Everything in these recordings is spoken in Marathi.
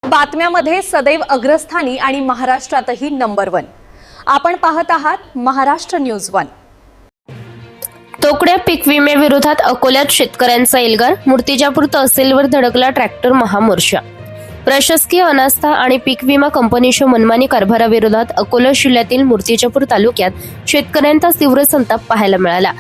बातम्यामध्ये सदैव अग्रस्थानी आणि महाराष्ट्रातही नंबर 1। आपण पाहत आहात महाराष्ट्र न्यूज 1। तोकड्या पीक विम्याविरोधात अकोल्यात शेतकऱ्यांचा एल्गार, मूर्तिजापूर तहसीलवर धडकला ट्रॅक्टर महामोर्चा। प्रशासकीय अनास्था आणि पीक विमा कंपनीच्या मनमानी कारभाराविरोधात अकोला जिल्ह्यातील मूर्तिजापूर तालुक्यात शेतकऱ्यांचा तीव्र संताप पाहायला मिळाला।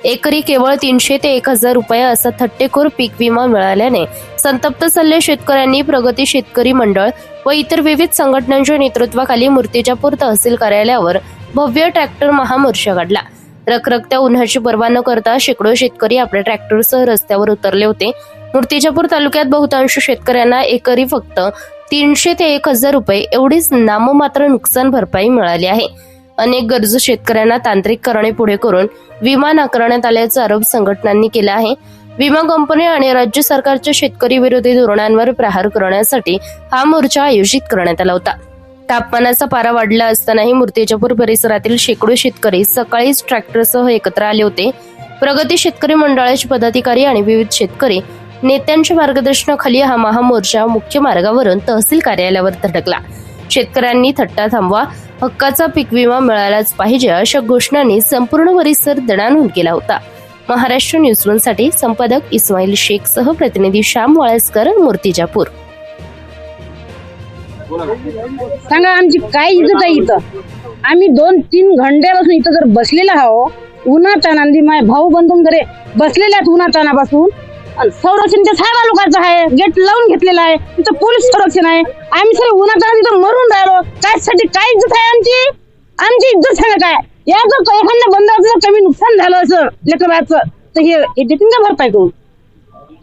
एकरी केवळ 300 ते 1000 रुपये असा थट्टेखोर पीक विमा मिळाल्याने संतप्त झालेल्या शेतकऱ्यांनी प्रगती शेतकरी मंडळ व इतर विविध संघटनांच्या नेतृत्वाखाली मूर्तिजापूर तहसील कार्यालयावर भव्य ट्रॅक्टर महामोर्चा काढला। रखरखत्या उन्हाची पर्वा न करता शेकडो शेतकरी आपल्या ट्रॅक्टरसह रस्त्यावर उतरले होते। मूर्तिजापूर तालुक्यात बहुतांश शेतकऱ्यांना एकरी फक्त 300 ते 1000 रुपये एवढीच नाममात्र नुकसान भरपाई मिळाली आहे। अनेक गरजू शेतकऱ्यांना तांत्रिक कारणे पुढे करून विमा नाकारण्यात आल्याचा आरोप संघटनांनी केला आहे। विमा कंपनी आणि राज्य सरकारच्या शेतकरी विरोधी धोरणांवर प्रहार करण्यासाठी हा मोर्चा आयोजित करण्यात आला होता। तापमानाचा पारा वाढला असतानाही मूर्तिजापूर परिसरातील शेकडो शेतकरी सकाळीच ट्रॅक्टरसह एकत्र आले होते। प्रगती शेतकरी मंडळाचे पदाधिकारी आणि विविध शेतकरी नेत्यांच्या मार्गदर्शनाखाली हा महामोर्चा मुख्य मार्गावरून तहसील कार्यालयावर धडकला। शेतकऱ्यांनी थट्टा थांबवा, हक्काचा पीक विमा मिळालाच पाहिजे अशा घोषणांनी संपूर्ण परिसर दणाणून केला होता। महाराष्ट्र न्यूज 1 साठी संपादक इस्माईल शेख सह प्रतिनिधी श्याम वाळस्कर, मूर्तिजापूर। सांगा आमची काय इज्जत आहे इथं? आम्ही 2-3 घंट्यापासून इथं जर बसलेला आहोत, उन्हाचा नांदी माय भाऊ बंधून घरे बसलेल्या उन्हाचा नापासून। संरक्षणच्या सारा लोकांचं आहे, गेट लावून घेतलेला आहे, तिथं पोलीस संरक्षण आहे। आम्ही सर उन्हाचा तिथं मरून राहिलो, त्यासाठी काय इज्जत आहे आमची? आमची इज्जत सांगा काय? या जर एखाद्या बंधाचं कमी नुकसान झालं असं लेकराचं तर हे देतील का भरपाई करून?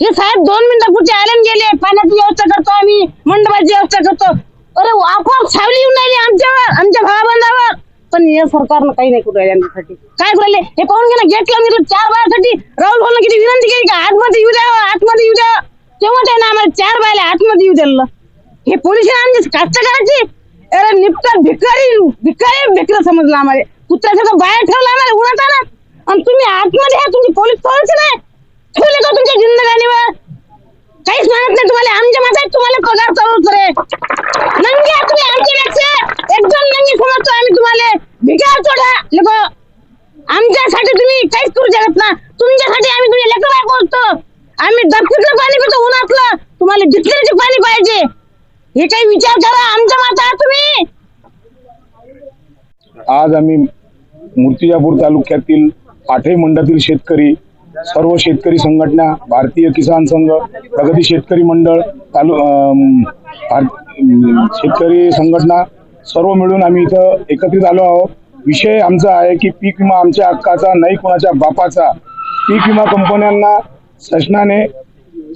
हे साहेब 2 मिनिटापुरते आले गेले, पाण्याची व्यवस्था करतो आम्ही, मंडपाची व्यवस्था करतो। अरे आपोआप सावली येऊन राहिली आमच्यावर, आमच्या भावाबंधावर। पण या सरकारनं काही नाही करू राहिले आमच्यासाठी। काय करू राहिले हे पाहून घे ना, गेट लावून घेतलं 4 बायासाठी। राहुल भाऊनं किती विनंती केली का आतमध्ये येऊ द्या, आतमध्ये येऊ द्या, तेव्हा त्यानं आम्हाला 4 बायला आतमध्ये येऊ दिलं। हे पोलीस आमची कास्तकाराची अरे निपटा भिकारी समजलं आम्हाला। कुत्र्याचं बाहेर ठेवलं आम्हाला उन्हात ना, आणि तुम्ही आतमध्ये आहे, तुमची पोलीस संरक्षण आहे ठेवले का तुमच्या जिंदगानीवर? काहीच मानत नाही तुम्हाला। आमच्या मागे तुम्हाला पगार चालू करे नंगी आहे तुम्ही आमच्यापेक्षा एकदम नंगी समजतो आम्ही तुम्हाला। भिकार चोडा लोक, आमच्यासाठी तुम्ही काहीच करू शकत ना। तुमच्यासाठी आम्ही तुम्ही लेकर बाय बोलतो, आम्ही दक्षिणचं पाणी पितो उन्हातलं, तुम्हाला जितलेचे पाणी पाहिजे हे काही विचार करा। आमच्या माता तुम्ही। आज आम्ही मूर्तिजापूर तालुक्यातील 8 मंडळातील शेतकरी, सर्व शेतकरी संघटना, भारतीय किसान संघ, प्रगती शेतकरी मंडळ, शेतकरी संघटना सर्व मिळून आम्ही इथं एकत्रित आलो आहोत। विषय आमचा आहे की पीक विमा आमच्या हक्काचा नाही, कोणाच्या बापाचा। पीक विमा कंपन्यांना शासनाने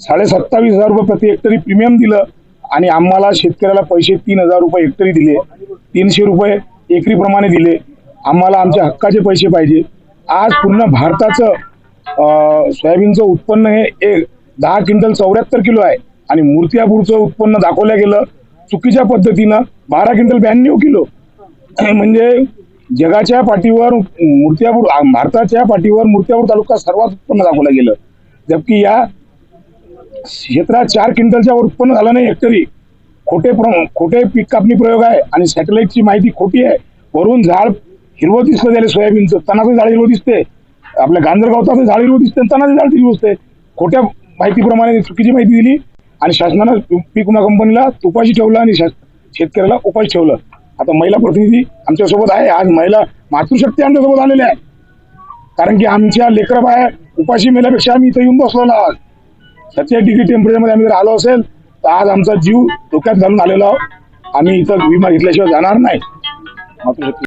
27,500 रुपये प्रति हेक्टरी प्रीमियम दिलं आणि आम्हाला शेतकऱ्याला पैसे 3000 रुपये हेक्टरी दिले, 300 रुपये एकरी प्रमाणे दिले। आम्हाला आमच्या हक्काचे पैसे पाहिजे। आज पूर्ण भारताचं सोयाबीनचं उत्पन्न हे 10 क्विंटल 74 किलो आहे आणि मूर्तिजापूरचं उत्पन्न दाखवलं गेलं चुकीच्या पद्धतीनं 12 क्विंटल 92 किलो। म्हणजे जगाच्या पाठीवर भारताच्या पाठीवर मूर्तिजापूर तालुका सर्वात उत्पन्न दाखवलं गेलं, जबकि या क्षेत्रात 4 क्विंटलच्या वर उत्पन्न झालं नाही हेक्टरी। खोटे पीक कापणी प्रयोग आहे आणि सॅटेलाइटची माहिती खोटी आहे। वरून झाड हिरवं दिसतं त्याला, सोयाबीनचं तणाचं झाड हिरवं दिसते, आपल्या गांजरगावचं झाड हिरवं दिसते, तणाचं झाड हिरवं दिसते। खोट्या माहितीप्रमाणे चुकीची माहिती दिली आणि शासनानं पीक विमा कंपनीला उपाशी ठेवलं आणि शेतकऱ्याला उपाशी ठेवलं। आता महिला प्रतिनिधी आमच्यासोबत आहे, आज महिला मातृशक्ती आमच्यासोबत आलेल्या आहे, कारण की आमच्या लेकरं बाया उपाशी मेल्यापेक्षा आम्ही इथं येऊन बसलो आहोत। 37 डिग्री टेम्परेचरमध्ये आम्ही जर आलो असेल तर आज आमचा जीव धोक्यात घालून आलेलो आहोत। आम्ही इथं विमा घेतल्याशिवाय जाणार नाही। मातृशक्ती